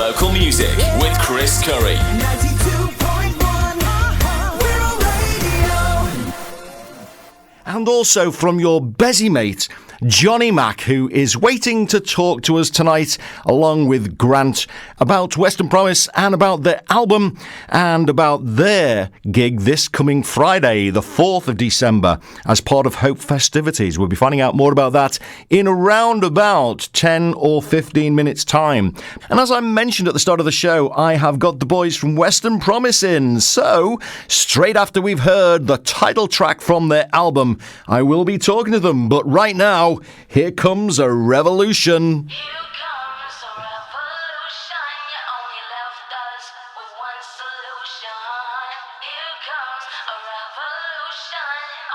local music with Chris Currie. 92.1 Wirral Radio. And also from your busy mate, Johnny Mac, who is waiting to talk to us tonight, along with Grant, about Western Promise and about their album and about their gig this coming Friday, the 4th of December, as part of Hope festivities. We'll be finding out more about that in around about 10 or 15 minutes' time. And as I mentioned at the start of the show, I have got the boys from Western Promise in. So, straight after we've heard the title track from their album, I will be talking to them. But right now, here comes a revolution. Here comes a revolution. You only left us with one solution. Here comes a revolution.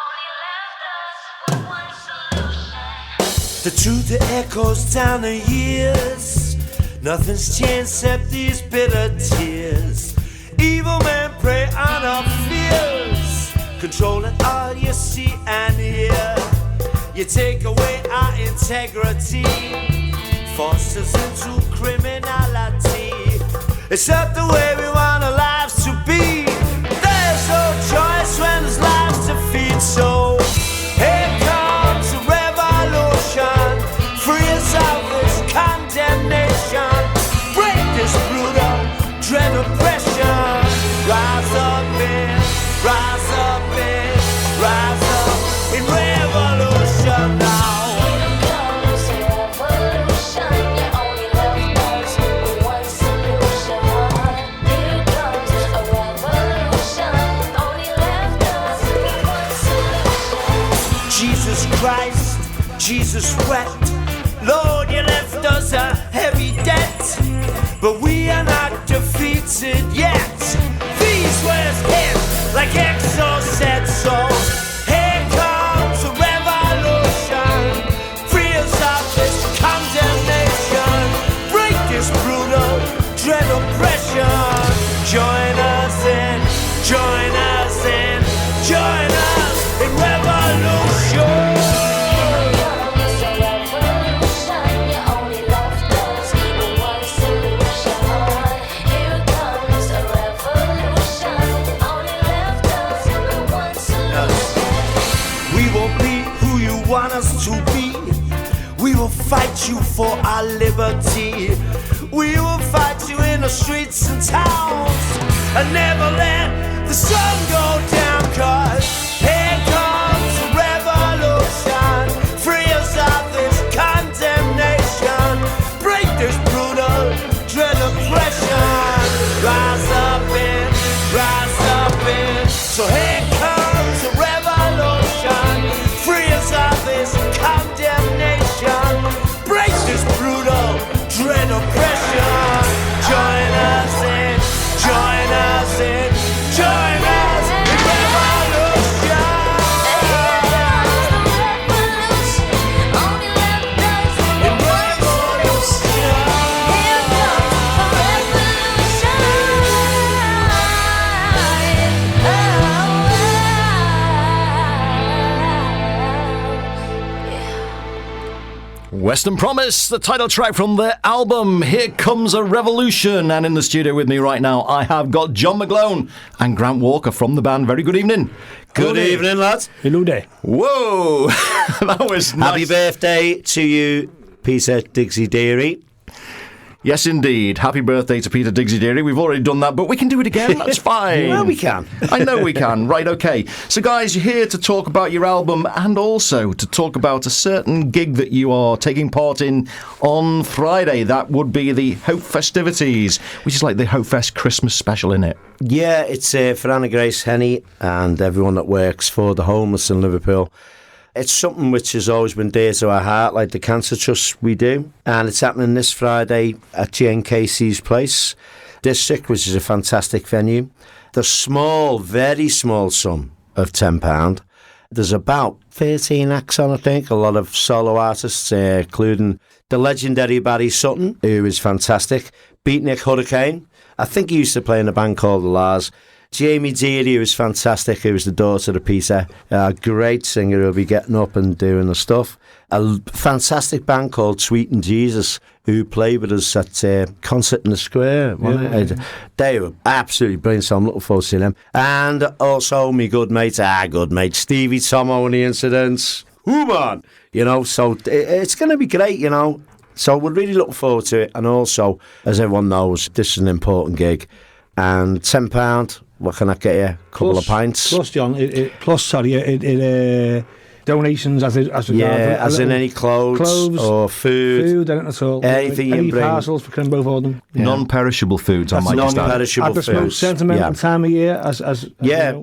Only left us with one solution. The truth that echoes down the years. Nothing's changed except these bitter tears. Evil men prey on our fears, controlling all you see and hear. You take away our integrity, force us into criminality. It's not the way we want our lives to be. There's no choice when there's lives to feed. So here comes a revolution. Free us of this condemnation. Break this brutal dread oppression. Rise up in, rise up in, rise up in revolution now. Here comes a revolution. You only left us with one solution. Here comes a revolution. Only left us with one solution. Jesus Christ, Jesus wept. Lord, you left us a heavy debt, but we are not defeated yet. These words hit like Exo said so. Here comes a revolution. Free us of this condemnation. Break this brutal dread oppression. Join us in, join us in, join us in revolution. Here comes a revolution. You only left us with one solution. Here comes a revolution. Only left us with one solution. We will be who you want us to be. We will fight you for our liberty. We will fight you in the streets and towns, and never let the sun go down. 'Cause here comes a revolution. Free us of this condemnation. Break this brutal dread oppression. Rise up in, rise up in. So here comes a revolution. Free us of this condemnation. Break this brutal dread oppression. Join us in, join us in, join us in revolution. Here comes the revolution. Only left us In with one solution. Here comes the revolution. Western Promise, the title track from their album, Here Comes a Revolution. And in the studio with me right now, I have got John McGlone and Grant Walker from the band. Very good evening. Good evening, lads. Hello there. Whoa, that was nice. Happy birthday to you, Peter Digsy Deary. Yes, indeed. Happy birthday to Peter Digsy Deary. We've already done that, but we can do it again. That's fine. Well, we can. I know we can. Right, okay. So, guys, you're here to talk about your album and also to talk about a certain gig that you are taking part in on Friday. That would be the Hope festivities, which is like the Hope Fest Christmas special, isn't it? Yeah, it's for Anna Grace Henney and everyone that works for the homeless in Liverpool. It's something which has always been dear to our heart, like the Cancer Trust we do. And it's happening this Friday at Jane Casey's Place District, which is a fantastic venue. The small, very small sum of £10. There's about 13 acts on, I think, a lot of solo artists, including the legendary Barry Sutton, who is fantastic, Beatnik Hurricane. I think he used to play in a band called The Lars. Jamie Deary, who was fantastic, who was the daughter of Peter, a great singer who'll be getting up and doing the stuff. A fantastic band called Sweet and Jesus, who played with us at Concert in the Square. They were absolutely brilliant, so I'm looking forward to seeing them. And also my good mate Stevie Tomo and the Incidents. Man, so it's going to be great, So we're really looking forward to it. And also, as everyone knows, this is an important gig. And £10, what can I get you? A couple of pints. Plus, John, donations as in any clothes or food, anything at all. Anything any you bring. Parcels for both of them. Yeah. Non-perishable foods, I might just add. Non-perishable At the foods. most sentimental time of year.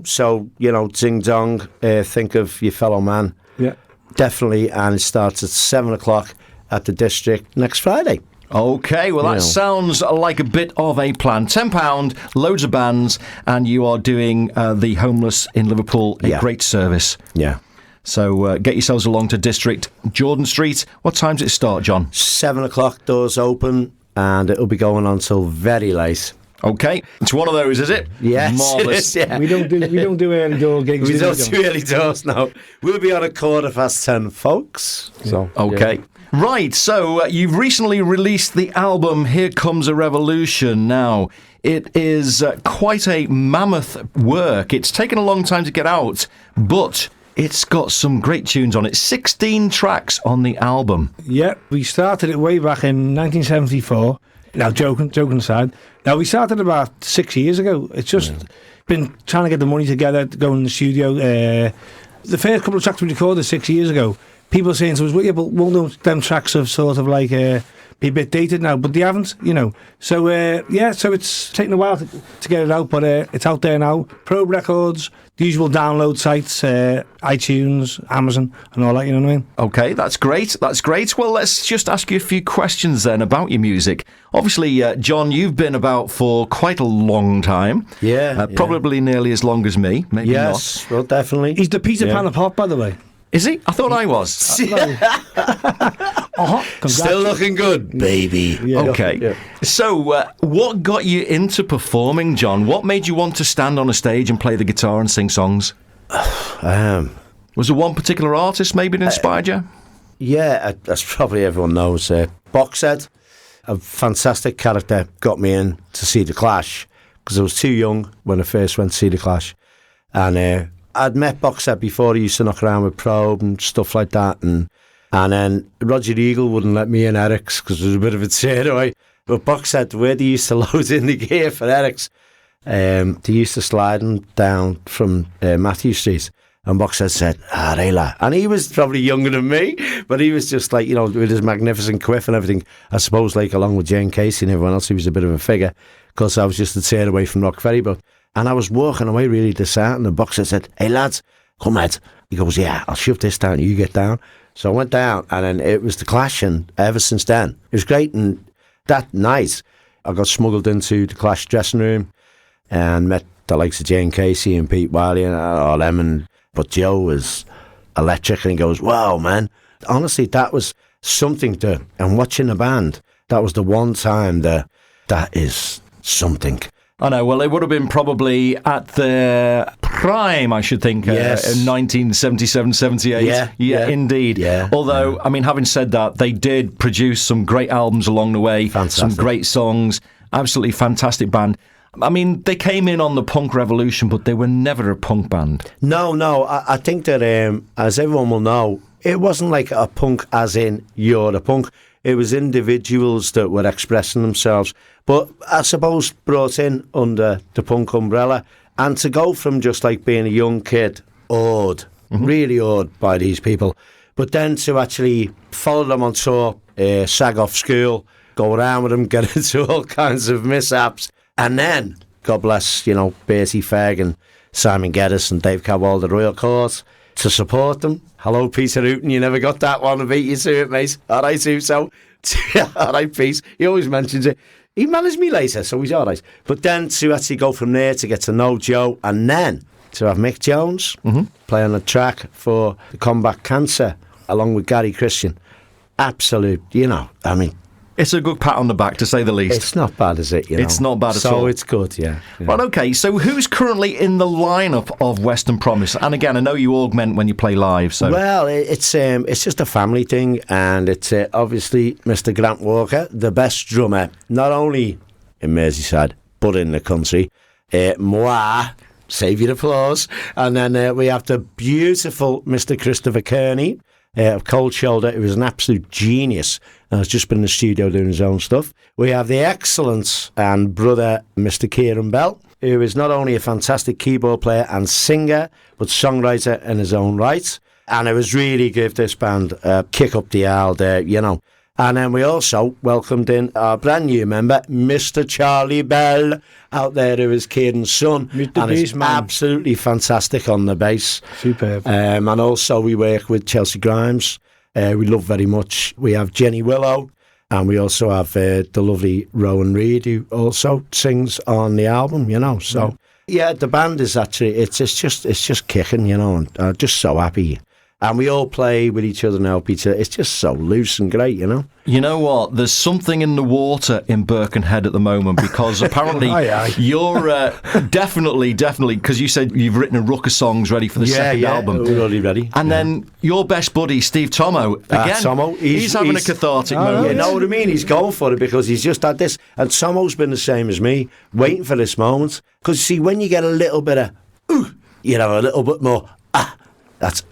So, ding dong, think of your fellow man. Yeah. Definitely, and it starts at 7 o'clock at the District next Friday. Okay, well that sounds like a bit of a plan. £10, loads of bands, and you are doing the homeless in Liverpool a great service. Yeah. So get yourselves along to District, Jordan Street. What time does it start, John? 7 o'clock, doors open, and it'll be going on till very late. Okay, it's one of those, is it? Yes, Marvellous. it is, yeah. We don't do early door gigs. We don't do early doors now. We'll be on at 10:15, folks. So okay. Right, so you've recently released the album Here Comes a Revolution. Now, it is quite a mammoth work. It's taken a long time to get out, but it's got some great tunes on it. 16 tracks on the album. Yeah, we started it way back in 1974. Now, joking aside. Now, we started about 6 years ago. It's just been trying to get the money together to go in the studio. The first couple of tracks we recorded 6 years ago, people saying to us, well, yeah, but won't them tracks have sort of like be a bit dated now? But they haven't, So, so it's taken a while to get it out, but it's out there now. Probe Records, the usual download sites, iTunes, Amazon, and all that, you know what I mean? Okay, that's great. Well, let's just ask you a few questions then about your music. Obviously, John, you've been about for quite a long time. Yeah. Probably nearly as long as me, maybe not. Yes, well, definitely. He's the Peter Pan of pop, by the way. Is he? I thought I was. Still looking good, baby. Yeah. Okay. Yeah. So, what got you into performing, John? What made you want to stand on a stage and play the guitar and sing songs? Was there one particular artist maybe that inspired you? Yeah, as probably everyone knows, Boxhead, a fantastic character, got me in to see The Clash, because I was too young when I first went to see The Clash. And I'd met Boxhead before. He used to knock around with Probe and stuff like that. And then Roger Eagle wouldn't let me in Eric's because it was a bit of a tearaway. But Boxhead, where they used to load in the gear for Eric's, they used to slide them down from Matthew Street. And Boxhead said, Rayla. And he was probably younger than me, but he was just like, with his magnificent quiff and everything. I suppose, like, along with Jane Casey and everyone else, he was a bit of a figure because I was just a tear away from Rock Ferry. And I was walking away really disheartened, and Boxhead said, hey, lads, come, Ed. He goes, yeah, I'll shove this down, you get down. So I went down, and then it was The Clash, and ever since then, it was great. And that night, I got smuggled into The Clash dressing room and met the likes of Jane Casey and Pete Wiley and all them. But Joe was electric, and he goes, wow, man. Honestly, that was something and watching the band, that was the one time that is something. I know, well, it would have been probably at the prime, I should think, yes. In 1977, 78. Yeah, indeed. Yeah. Although, I mean, having said that, they did produce some great albums along the way. Fantastic. Some great songs. Absolutely fantastic band. I mean, they came in on the punk revolution, but they were never a punk band. No. I think that, as everyone will know, it wasn't like a punk as in you're a punk. It was individuals that were expressing themselves. But I suppose brought in under the punk umbrella. And to go from just like being a young kid, awed, really awed by these people, but then to actually follow them on tour, sag off school, go around with them, get into all kinds of mishaps. And then, God bless, Bertie Fegg and Simon Geddes and Dave Caball, the Royal Court, to support them. Hello, Peter Hooton, you never got that one. I beat you to it, mate. All right, so. All right, Pete. He always mentions it. He managed me later, so he's all right. But then to actually go from there to get to know Joe, and then to have Mick Jones play on the track for the Combat Cancer, along with Gary Christian. Absolute, It's a good pat on the back, to say the least. It's not bad, is it? You know? It's not bad at so all. So it's good, yeah. Right, okay, so who's currently in the lineup of Western Promise? And again, I know you augment when you play live, so... Well, it's just a family thing, and it's obviously Mr. Grant Walker, the best drummer, not only in Merseyside, but in the country. Moi, save your applause. And then we have the beautiful Mr. Christopher Currie, of Cold Shoulder, who is an absolute genius and has just been in the studio doing his own stuff. We have the excellent and brother Mr. Kieran Bell, who is not only a fantastic keyboard player and singer, but songwriter in his own right. And it was really give this band a kick up the aisle there, you know. And then we also welcomed in our brand new member, Mr. Charlie Bell, out there, who is Kieran's son. And is absolutely fantastic on the bass. Superb. And also we work with Chelsea Grimes, we love very much. We have Jenny Willow, and we also have the lovely Rowan Reid, who also sings on the album, you know. So, yeah, the band is actually, it's just kicking, you know, and I'm just so happy. And we all play with each other now, Peter. It's just so loose and great, you know. You know what? There's something in the water in Birkenhead at the moment, because apparently you're definitely, because you said you've written a ruck of songs ready for the second album. We're already ready. And then your best buddy, Steve Tomo, again, Tomo, he's having a cathartic moment. You know what I mean? He's going for it because he's just had this. And Tomo's been the same as me, waiting for this moment. Because, see, when you get a little bit of, you know, a little bit more, that's,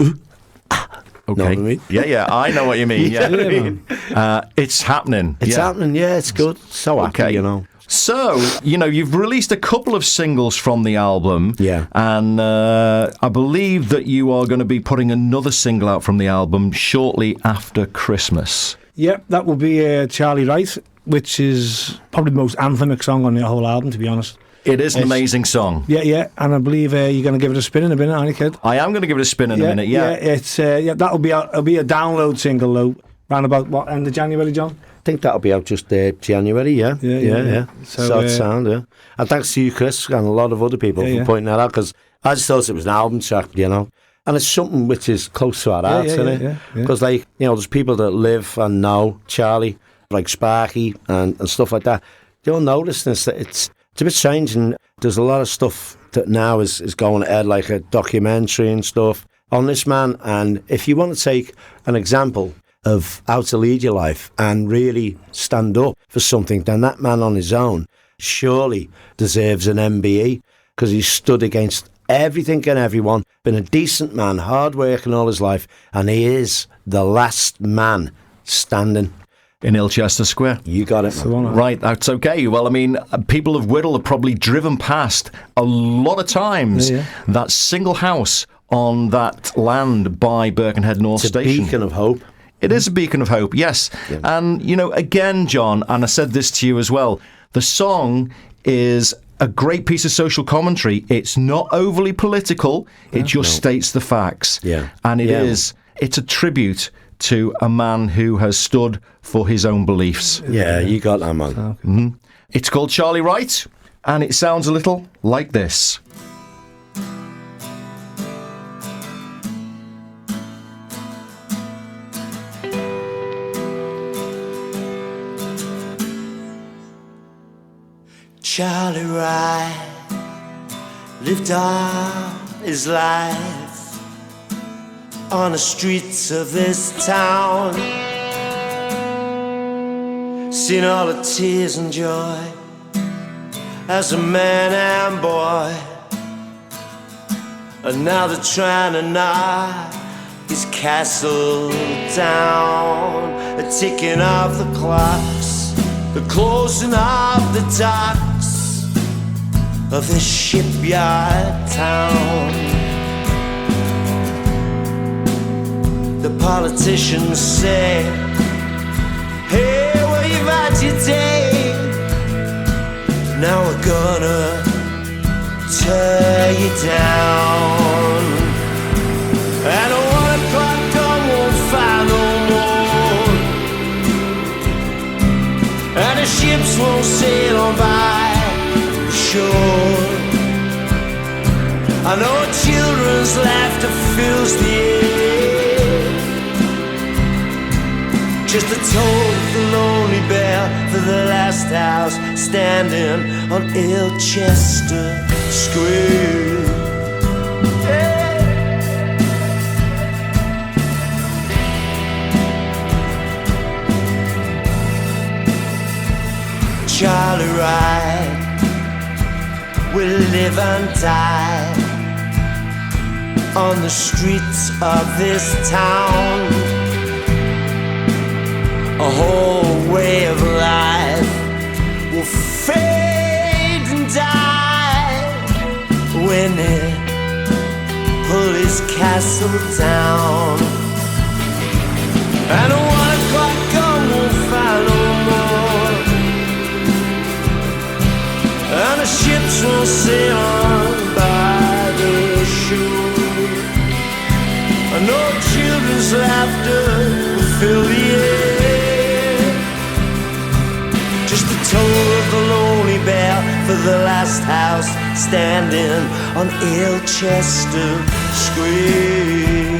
Okay. Know what I mean? Yeah, I know what you mean. Yeah, it's happening. It's happening. Yeah, it's good. So happy, you know. So, you know, you've released a couple of singles from the album. Yeah. And I believe that you are going to be putting another single out from the album shortly after Christmas. Yep, that will be Charlie Wright, which is probably the most anthemic song on the whole album, to be honest. It is an amazing song. Yeah, and I believe you're going to give it a spin in a minute, aren't you, kid? I am going to give it a spin in a minute, yeah. It's that'll be it'll be a download single, though, around about, what, end of January, John? I think that'll be out just January, yeah. Yeah. So it's sound, yeah. And thanks to you, Chris, and a lot of other people for pointing that out, because I just thought it was an album track, you know. And it's something which is close to our hearts, isn't it? Because, like, you know, there's people that live and know Charlie, like Sparky and stuff like that. They'll notice this, that it's a bit strange, and there's a lot of stuff that now is going ahead, like a documentary and stuff on this man. And if you want to take an example of how to lead your life and really stand up for something, then that man on his own surely deserves an MBE, because he's stood against everything and everyone, been a decent man, hard working all his life, and he is the last man standing. In Ilchester Square. You got it. Right, that's okay. Well, I mean, people of Wirral have probably driven past a lot of times that single house on that land by Birkenhead North Station. It's a beacon of hope. It is a beacon of hope, yes. Yeah. And, you know, again, John, and I said this to you as well, the song is a great piece of social commentary. It's not overly political. It just states the facts. Yeah. And it's a tribute to a man who has stood for his own beliefs. Yeah, you got that, man. Mm-hmm. It's called Charlie Wright, and it sounds a little like this. Charlie Wright lived all his life on the streets of this town, seen all the tears and joy as a man and boy, and now they're trying to knock his castle down, a ticking of the clocks, the closing of the docks of this shipyard town. The politicians say, hey, well, you've had your day, now we're gonna tear you down. And a 1 o'clock gun won't fire no more, and the ships won't sail on by the shore. I know children's laughter fills the air, Just a toll of the lonely bell for the last house standing on Ilchester Square. Charlie Wright will live and die on the streets of this town. A whole way of life will fade and die when he pull his castle down. And 1 o'clock gun won't find no more, and the ships won't sail on by the shore, and no children's laughter will fill the air. Just the toll of the lonely bell for the last house standing on Ilchester Square.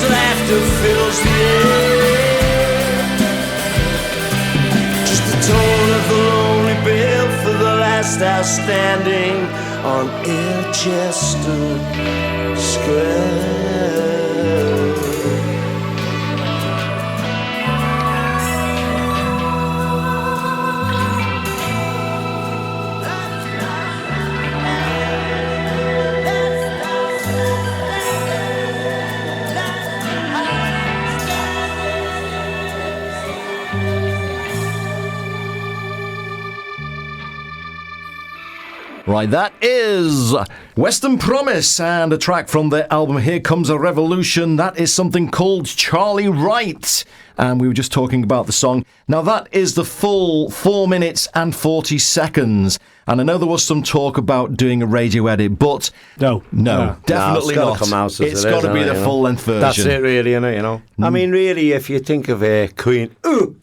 Laughter fills the air. Just the toll of the lonely bell for the last house standing on Ilchester Square. Right, that is Western Promise and a track from their album Here Comes a Revolution. That is something called Charlie Wright. And we were just talking about the song. Now, that is the full 4 minutes and 40 seconds. And I know there was some talk about doing a radio edit, but No, definitely no, not. it's gotta come out as It's it got is, to be the you know? full-length version. That's it, really, isn't it, you know? I mean, really, if you think of Queen,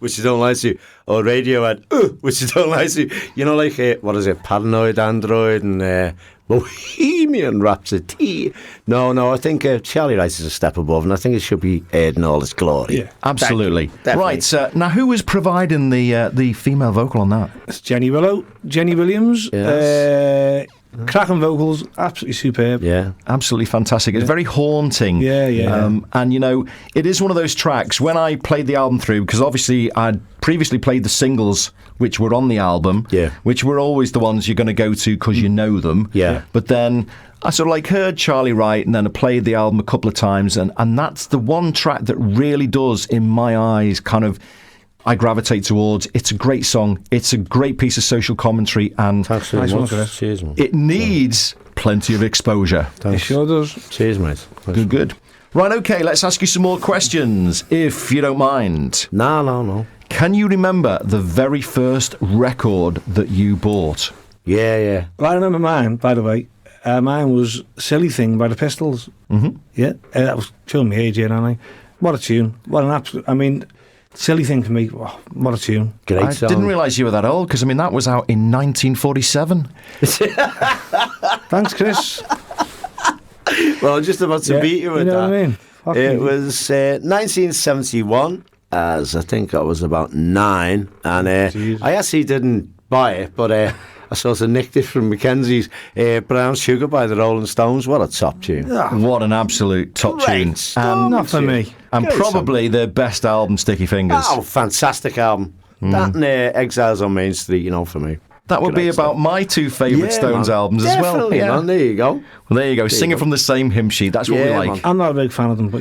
which you don't like to, or Radiohead, which you don't like to, you know, like, what is it, Paranoid Android and Bohemian Rhapsody. No, I think Charlie Wright is a step above, and I think it should be aired in all its glory. Yeah. Absolutely. Definitely. Right, now who is providing the female vocal on that? It's Jenny Williams. Yes. Cracking vocals, absolutely superb. Yeah. Absolutely fantastic. It's very haunting. Yeah. And, you know, it is one of those tracks, when I played the album through, because obviously I'd previously played the singles which were on the album, which were always the ones you're going to go to because you know them. Yeah. But then I sort of like heard Charlie Wright, and then I played the album a couple of times, and that's the one track that really does, in my eyes, kind of, I gravitate towards. It's a great song. It's a great piece of social commentary, and Thanks very Nice one, much. Chris. Cheers, man. it needs plenty of exposure. It Thanks. sure does. Cheers, mate. Good. Right, okay, let's ask you some more questions, if you don't mind. No. Can you remember the very first record that you bought? Yeah. Well, I remember mine, by the way. Mine was Silly Thing by the Pistols. Mm-hmm. Yeah, that was showing me age here, aren't I? What a tune. What an absolute... I mean, silly thing for me. Oh, what a tune. Great I song. didn't realise you were that old, because, I mean, that was out in 1947. Thanks, Chris. Well, I'm just about to beat you with know that. what I mean? Fucking- It was 1971, as I think I was about 9, and Jeez. I actually didn't buy it, but I sort of nicked it from Mackenzie's Brown Sugar by the Rolling Stones. What a top tune. What an absolute top Great tune. song. Not for me. And Great probably their best album, Sticky Fingers. Oh, fantastic album. That and Exiles on Main Street, for me. That would be Great about stuff. my two favourite Stones man. albums as well. Definitely, man. There you go. Well, there you go. Singing from the same hymn sheet. That's what we Yeah, like. man. I'm not a big fan of them, but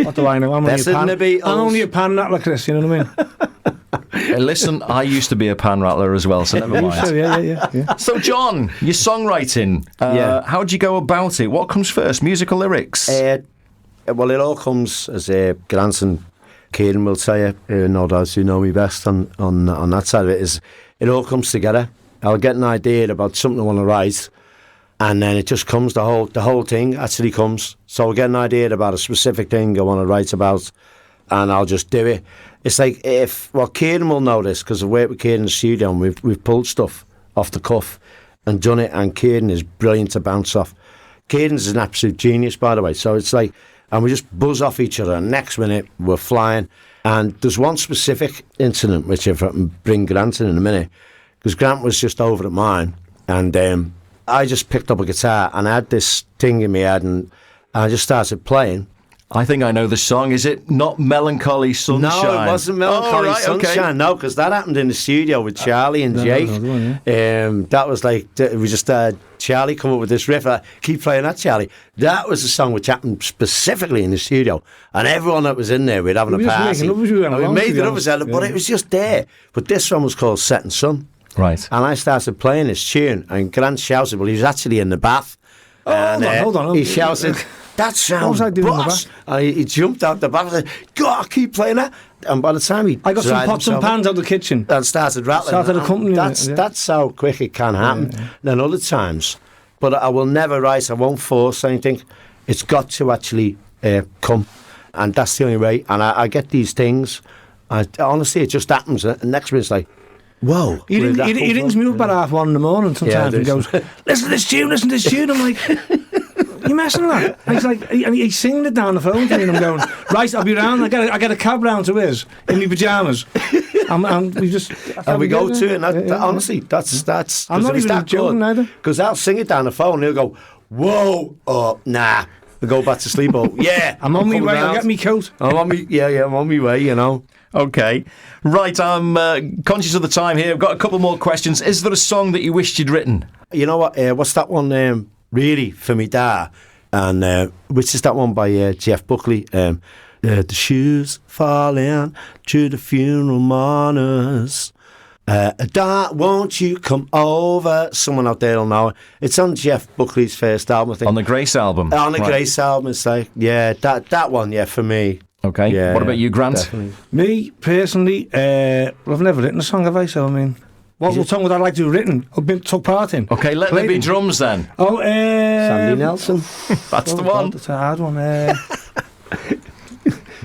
what do I know? I'm only, Better than the Beatles. I'm only a pan rattler, Chris, you know what I mean? Hey, listen, I used to be a pan rattler as well, so never So, mind. yeah. So, John, your songwriting, Yeah. how'd you go about it? What comes first, musical lyrics? Well, it all comes as Grant and Kieran will tell you, no doubt you know me best on that side of it, is it all comes together. I'll get an idea about something I want to write, and then it just comes, the whole thing actually comes. So I'll get an idea about a specific thing I want to write about, and I'll just do it. It's like, Kieran will know this, because I've worked with Kieran in the studio, and we've pulled stuff off the cuff and done it, and Kieran is brilliant to bounce off. Kieran's an absolute genius, by the way, so it's like, and we just buzz off each other, and next minute we're flying. And there's one specific incident, which if I can bring Grant in a minute, because Grant was just over at mine, and I just picked up a guitar, and I had this thing in my head, and I just started playing. I think I know the song. Is it not Melancholy Sunshine? No, it wasn't Melancholy Oh, right, Sunshine. okay. No, because that happened in the studio with Charlie and No, Jake. no, no, That was like, we just had Charlie come up with this riff. Keep playing that, Charlie. That was a song which happened specifically in the studio, and everyone that was in there, we'd having We a were just party. making up as we went And we along, made to it be up honest. as but Yeah. it was just there. But this one was called Setting Sun. Right. And I started playing this tune, and Grant shouted, well, he was actually in the bath. And, hold on. He shouted, that sounds was I doing in the boss. And he jumped out the bath and said, God, keep playing that. And by the time he I got some dried pots and himself pans out the kitchen. and started rattling, Started and accompanying that's, it, yeah. that's how quick it can happen. Then other times, but I will never write, I won't force anything. It's got to actually come. And that's the only way. And I get these things, honestly, it just happens. And next minute's like, whoa. He where did that come rings from? me up about 1:30 in the morning sometimes Yeah, and goes, listen to this tune. I'm like, you messing with that? And he's like, and he's singing it down the phone to me, and I'm going, right, I'll be round. I get a cab round to his in my pyjamas. And we just, And we go to it, and that, honestly, that's. I'm not even joking either. Because I'll sing it down the phone, and he'll go, whoa, oh, nah. We go back to sleep. Oh, yeah. I'm on my coming way. I'll round. get me coat. I'm on me. Yeah, I'm on my way. Okay. Right, I'm conscious of the time here. I've got a couple more questions. Is there a song that you wished you'd written? You know what? What's that one? Really for me, da, and which is that one by Jeff Buckley? The shoes falling to the funeral mourners. Da, won't you come over? Someone out there will know it. It's on Jeff Buckley's first album, I think. On the Grace album? On the Right. Grace album, it's like, yeah, that one, yeah, for me. Okay. Yeah, What about you, Grant? definitely. Me, personally, well, I've never written a song, have I? So, I mean, what song would I like to have written or took part in? Okay, let there Played be in? drums then. Oh, Sandy Nelson. That's the God, one. that's a hard one.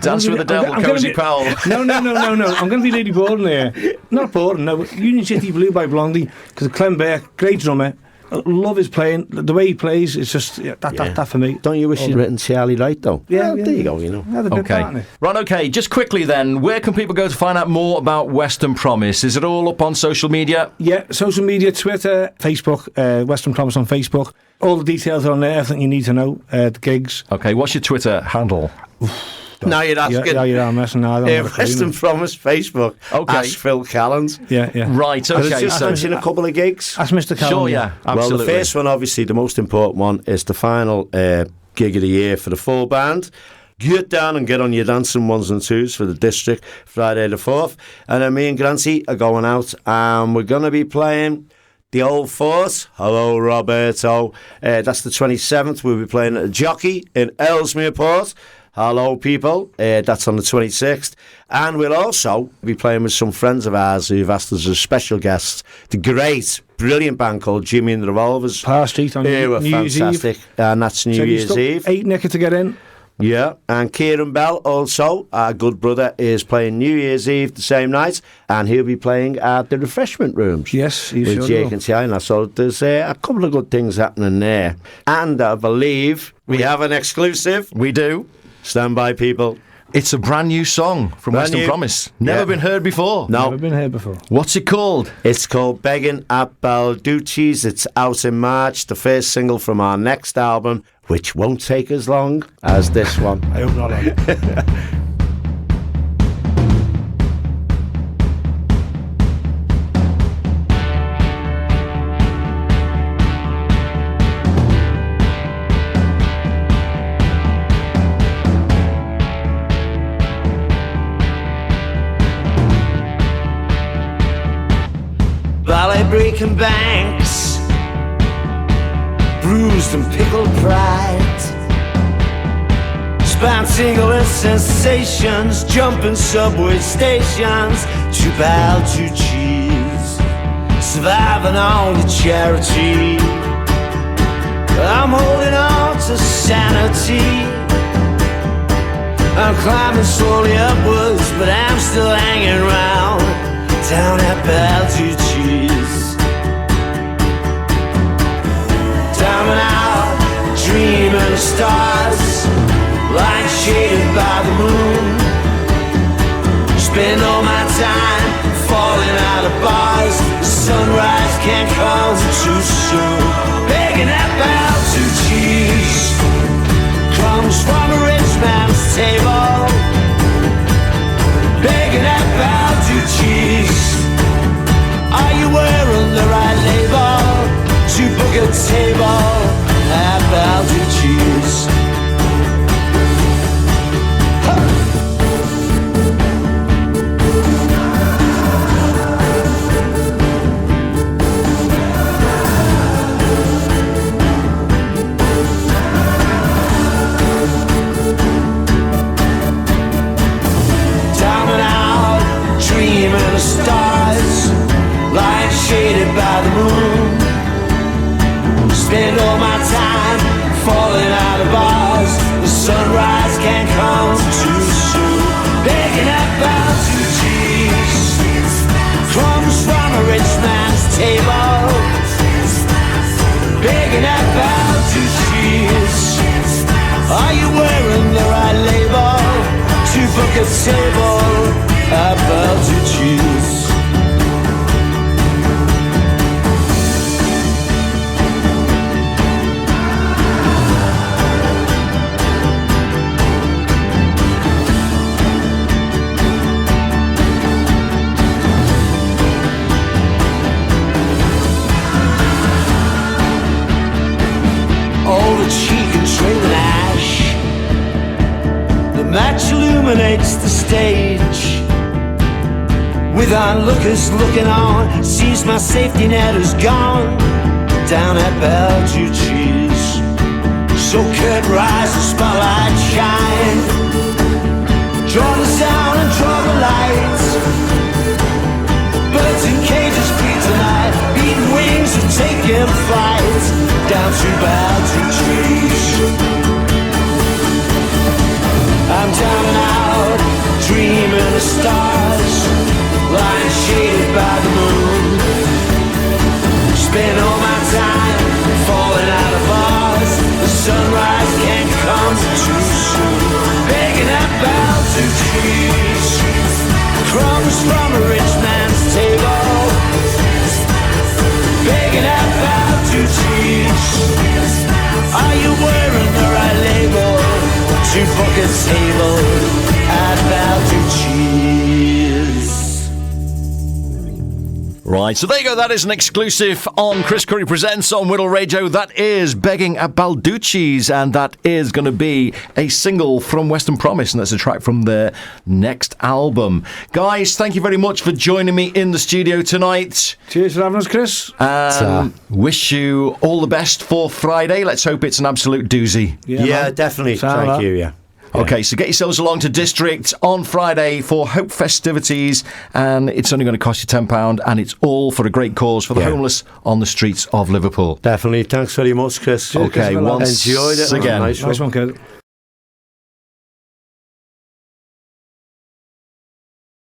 Dance with the Devil, I'm gonna Cozy be- Powell. No. I'm going to be really boring here. Not boring, no. But Union City Blue by Blondie, because Clem Burke, great drummer. I love his playing. The way he plays, it's just that for me. Don't you wish you'd written Charlie Wright, though? Yeah, Well, there you go, you know. I had a bit part in Okay. it. Right, okay. Just quickly then, where can people go to find out more about Western Promise? Is it all up on social media? Yeah, social media, Twitter, Facebook, Western Promise on Facebook. All the details are on there, everything you need to know, the gigs. Okay, what's your Twitter handle? Now you're asking. Yeah, you're messing now. Western Promise Facebook. Okay. Ask Phil Calland. Yeah. Right, I was okay. just So, mentioning a couple of gigs. That's Mr. Calland. sure, yeah, absolutely. Well, the first one, obviously, the most important one, is the final gig of the year for the full band. Get down and get on your dancing ones and twos for the district, Friday the 4th. And then me and Grancy are going out, and we're going to be playing the Old Fort. Hello, Roberto. That's the 27th. We'll be playing at the Jockey in Ellesmere Port. Hello, people. That's on the 26th. And we'll also be playing with some friends of ours who've asked us as special guests. The great, brilliant band called Jimmy and the Revolvers. Par Street on They were New Year's fantastic. Eve. And that's New So you Year's stuck Eve. 8 nicker to get in. Yeah, and Kieran Bell, also, our good brother, is playing New Year's Eve the same night, and he'll be playing at the refreshment rooms. Yes, he with sure Jake will. and Tiana. So there's a couple of good things happening there. And I believe we have an exclusive. We do. Stand by, people. It's a brand new song from Brand Western new. Promise. Never Yeah. been heard before. No. Never been here before. What's it called? It's called Begging at Balducci's. It's out in March, the first single from our next album, which won't take as long as this one. I hope not. Long. Ballet breaking banks, bruised and pickled pride, span single sensations, jumping subway stations, to bow to cheese, surviving on the charity. I'm holding on to sanity. I'm climbing slowly upwards, but I'm still hanging around down at Balducci's. Down and out, dreaming of stars, light shaded by the moon. Spend all my time falling out of bars. The sunrise can't come too soon. Begging at Balducci's, crumbs from a rich man's table. Begging at Balducci's, are you wearing the right label to book a table at Balducci's? Down and out, dreaming of stars, light shaded by the moon. Spend all my time falling out of bars. The sunrise can't come too soon. Begging at Balducci's, crumbs from a rich man's table. Begging at Balducci's, are you wearing the right label to book a table at Balducci's? All the cheek and trailing ash, the match illuminates the stage. With onlookers looking on, sees my safety net is gone. Down at Balducci's, so curtain rise, the spotlight shine. Draw the sound and draw the lights. Birds in cages beat tonight, beating wings and taking flight. Down to Balducci's, I'm down and out, dreaming of stars, lying shaded by the moon. Spend all my time falling out of bars. The sunrise can't come too soon. Begging at Balducci's, crumbs from a rich man's table. Begging at Balducci's, are you wearing the right label to book a table at Balducci's? Right, so there you go. That is an exclusive on Chris Currie Presents on Wirral Radio. That is Begging at Balducci's, and that is going to be a single from Western Promise, and that's a track from their next album. Guys, thank you very much for joining me in the studio tonight. Cheers for having us, Chris. Wish you all the best for Friday. Let's hope it's an absolute doozy. Yeah, man. definitely. Sound Thank that. you, yeah. Okay, so get yourselves along to District on Friday for Hope festivities, and it's only going to cost you £10, and it's all for a great cause for the Yeah. homeless on the streets of Liverpool. Definitely. Thanks very much, Chris. Okay, Chris, once Enjoyed it. again. Nice Nice one, kid.